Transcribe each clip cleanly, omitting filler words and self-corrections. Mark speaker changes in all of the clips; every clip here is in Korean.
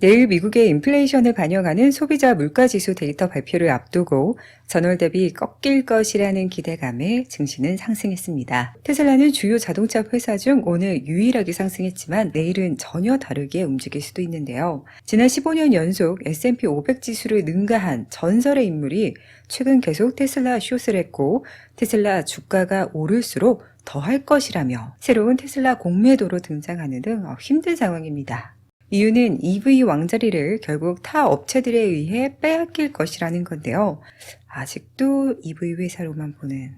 Speaker 1: 내일 미국의 인플레이션을 반영하는 소비자 물가지수 데이터 발표를 앞두고 전월 대비 꺾일 것이라는 기대감에 증시는 상승했습니다. 테슬라는 주요 자동차 회사 중 오늘 유일하게 상승했지만 내일은 전혀 다르게 움직일 수도 있는데요. 지난 15년 연속 S&P 500 지수를 능가한 전설의 인물이 최근 계속 테슬라 숏을 했고 테슬라 주가가 오를수록 더 할 것이라며 새로운 테슬라 공매도로 등장하는 등 힘든 상황입니다. 이유는 EV 왕자리를 결국 타 업체들에 의해 빼앗길 것이라는 건데요. 아직도 EV 회사로만 보는.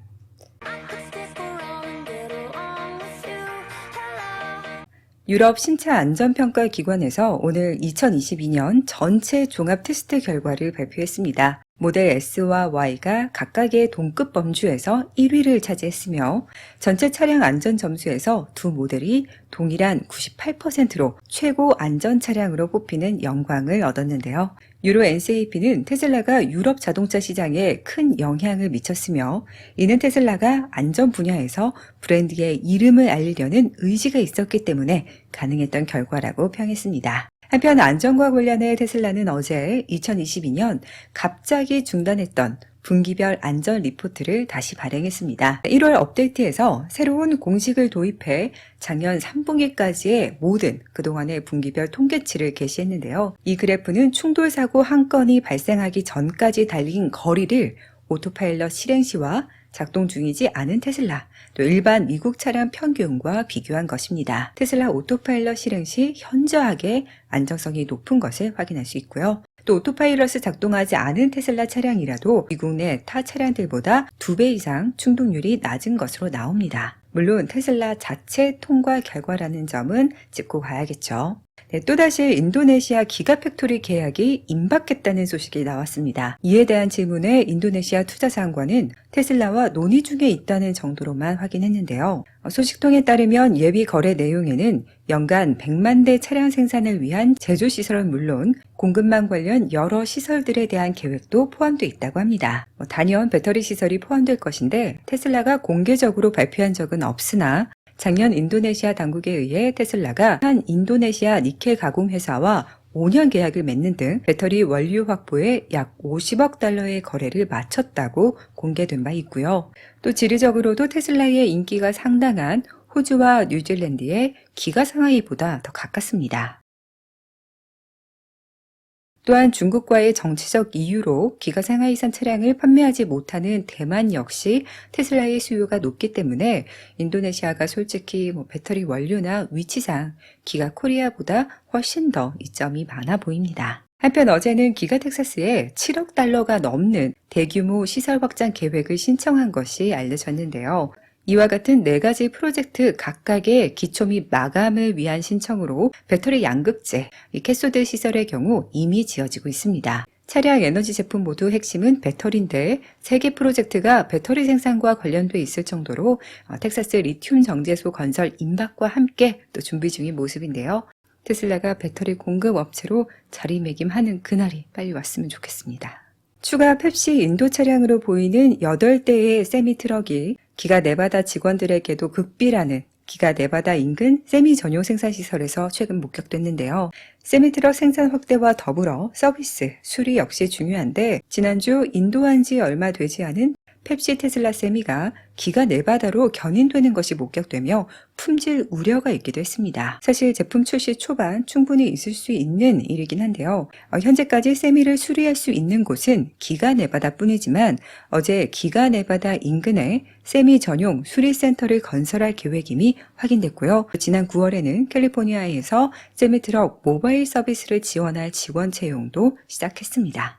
Speaker 1: 유럽 신차 안전평가 기관에서 오늘 2022년 전체 종합 테스트 결과를 발표했습니다. 모델 S와 Y가 각각의 동급 범주에서 1위를 차지했으며 전체 차량 안전 점수에서 두 모델이 동일한 98%로 최고 안전 차량으로 뽑히는 영광을 얻었는데요. 유로 NCAP는 테슬라가 유럽 자동차 시장에 큰 영향을 미쳤으며 이는 테슬라가 안전 분야에서 브랜드의 이름을 알리려는 의지가 있었기 때문에 가능했던 결과라고 평했습니다. 한편 안전과 관련해 테슬라는 어제 2022년 갑자기 중단했던 분기별 안전 리포트를 다시 발행했습니다. 1월 업데이트에서 새로운 공식을 도입해 작년 3분기까지의 모든 그동안의 분기별 통계치를 게시했는데요. 이 그래프는 충돌 사고 한 건이 발생하기 전까지 달린 거리를 오토파일럿 실행 시와 작동 중이지 않은 테슬라, 또 일반 미국 차량 평균과 비교한 것입니다. 테슬라 오토파일럿 실행 시 현저하게 안정성이 높은 것을 확인할 수 있고요. 또 오토파일럿을 작동하지 않은 테슬라 차량이라도 미국 내 타 차량들보다 2배 이상 충동률이 낮은 것으로 나옵니다. 물론 테슬라 자체 통과 결과라는 점은 짚고 가야겠죠. 또다시 인도네시아 기가팩토리 계약이 임박했다는 소식이 나왔습니다. 이에 대한 질문에 인도네시아 투자상관은 테슬라와 논의 중에 있다는 정도로만 확인했는데요. 소식통에 따르면 예비 거래 내용에는 연간 100만 대 차량 생산을 위한 제조시설은 물론 공급망 관련 여러 시설들에 대한 계획도 포함되어 있다고 합니다. 단연 배터리 시설이 포함될 것인데 테슬라가 공개적으로 발표한 적은 없으나 작년 인도네시아 당국에 의해 테슬라가 한 인도네시아 니켈 가공 회사와 5년 계약을 맺는 등 배터리 원료 확보에 약 50억 달러의 거래를 마쳤다고 공개된 바 있고요. 또 지리적으로도 테슬라의 인기가 상당한 호주와 뉴질랜드의 기가 상하이보다 더 가깝습니다. 또한 중국과의 정치적 이유로 기가 상하이산 차량을 판매하지 못하는 대만 역시 테슬라의 수요가 높기 때문에 인도네시아가 솔직히 배터리 원료나 위치상 기가 코리아보다 훨씬 더 이점이 많아 보입니다. 한편 어제는 기가 텍사스에 7억 달러가 넘는 대규모 시설 확장 계획을 신청한 것이 알려졌는데요. 이와 같은 4가지 프로젝트 각각의 기초 및 마감을 위한 신청으로 배터리 양극재, 캐소드 시설의 경우 이미 지어지고 있습니다. 차량 에너지 제품 모두 핵심은 배터리인데 3개 프로젝트가 배터리 생산과 관련돼 있을 정도로 텍사스 리튬 정제소 건설 임박과 함께 또 준비 중인 모습인데요. 테슬라가 배터리 공급 업체로 자리매김하는 그날이 빨리 왔으면 좋겠습니다. 추가 펩시 인도 차량으로 보이는 8대의 세미트럭이 기가 네바다 직원들에게도 극비라는 기가 네바다 인근 세미 전용 생산시설에서 최근 목격됐는데요. 세미트럭 생산 확대와 더불어 서비스, 수리 역시 중요한데 지난주 인도한 지 얼마 되지 않은 펩시 테슬라 세미가 기가 네바다로 견인되는 것이 목격되며 품질 우려가 있기도 했습니다. 사실 제품 출시 초반 충분히 있을 수 있는 일이긴 한데요. 현재까지 세미를 수리할 수 있는 곳은 기가 네바다 뿐이지만 어제 기가 네바다 인근에 세미 전용 수리센터를 건설할 계획임이 확인됐고요. 지난 9월에는 캘리포니아에서 세미트럭 모바일 서비스를 지원할 지원 채용도 시작했습니다.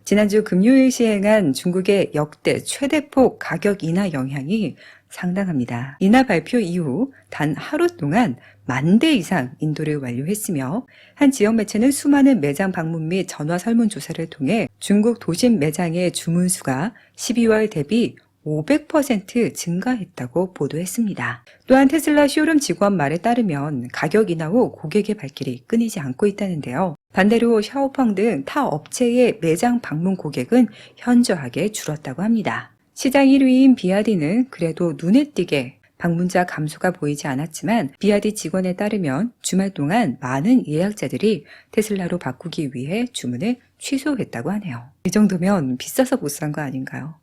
Speaker 1: 지난주 금요일 시행한 중국의 역대 최대폭 가격 인하 영향이 상당합니다. 인하 발표 이후 단 하루 동안 10,000대 이상 인도를 완료했으며 한 지역 매체는 수많은 매장 방문 및 전화 설문조사를 통해 중국 도심 매장의 주문수가 12월 대비 500% 증가했다고 보도했습니다. 또한 테슬라 쇼룸 직원 말에 따르면 가격 인하 후 고객의 발길이 끊이지 않고 있다는데요. 반대로 샤오펑 등 타 업체의 매장 방문 고객은 현저하게 줄었다고 합니다. 시장 1위인 비아디는 그래도 눈에 띄게 방문자 감소가 보이지 않았지만 BYD 직원에 따르면 주말 동안 많은 예약자들이 테슬라로 바꾸기 위해 주문을 취소했다고 하네요. 이 정도면 비싸서 못 산 거 아닌가요?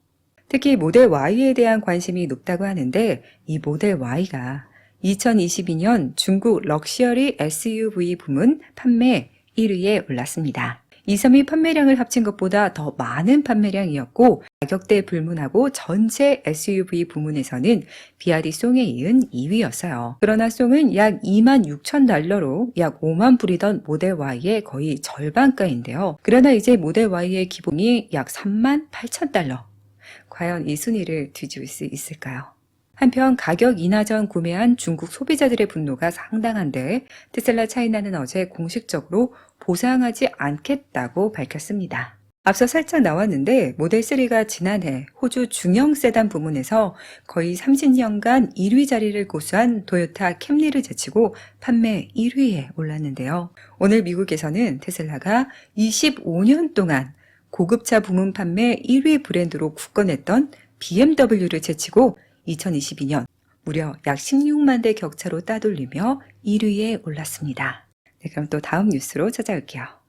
Speaker 1: 특히 모델 Y에 대한 관심이 높다고 하는데 이 모델 Y가 2022년 중국 럭셔리 SUV 부문 판매 1위에 올랐습니다. 2, 3위 판매량을 합친 것보다 더 많은 판매량이었고 가격대 불문하고 전체 SUV 부문에서는 BYD 송에 이은 2위였어요. 그러나 송은 약 26,000달러로 약 5만 불이던 모델 Y의 거의 절반가인데요. 그러나 이제 모델 Y의 기본이 약 38,000달러. 과연 이 순위를 뒤집을 수 있을까요? 한편 가격 인하 전 구매한 중국 소비자들의 분노가 상당한데 테슬라 차이나는 어제 공식적으로 보상하지 않겠다고 밝혔습니다. 앞서 살짝 나왔는데 모델3가 지난해 호주 중형 세단 부문에서 거의 30년간 1위 자리를 고수한 도요타 캠리를 제치고 판매 1위에 올랐는데요. 오늘 미국에서는 테슬라가 25년 동안 고급차 부문 판매 1위 브랜드로 굳건했던 BMW를 제치고 2022년 무려 약 16만 대 격차로 따돌리며 1위에 올랐습니다. 네, 그럼 또 다음 뉴스로 찾아올게요.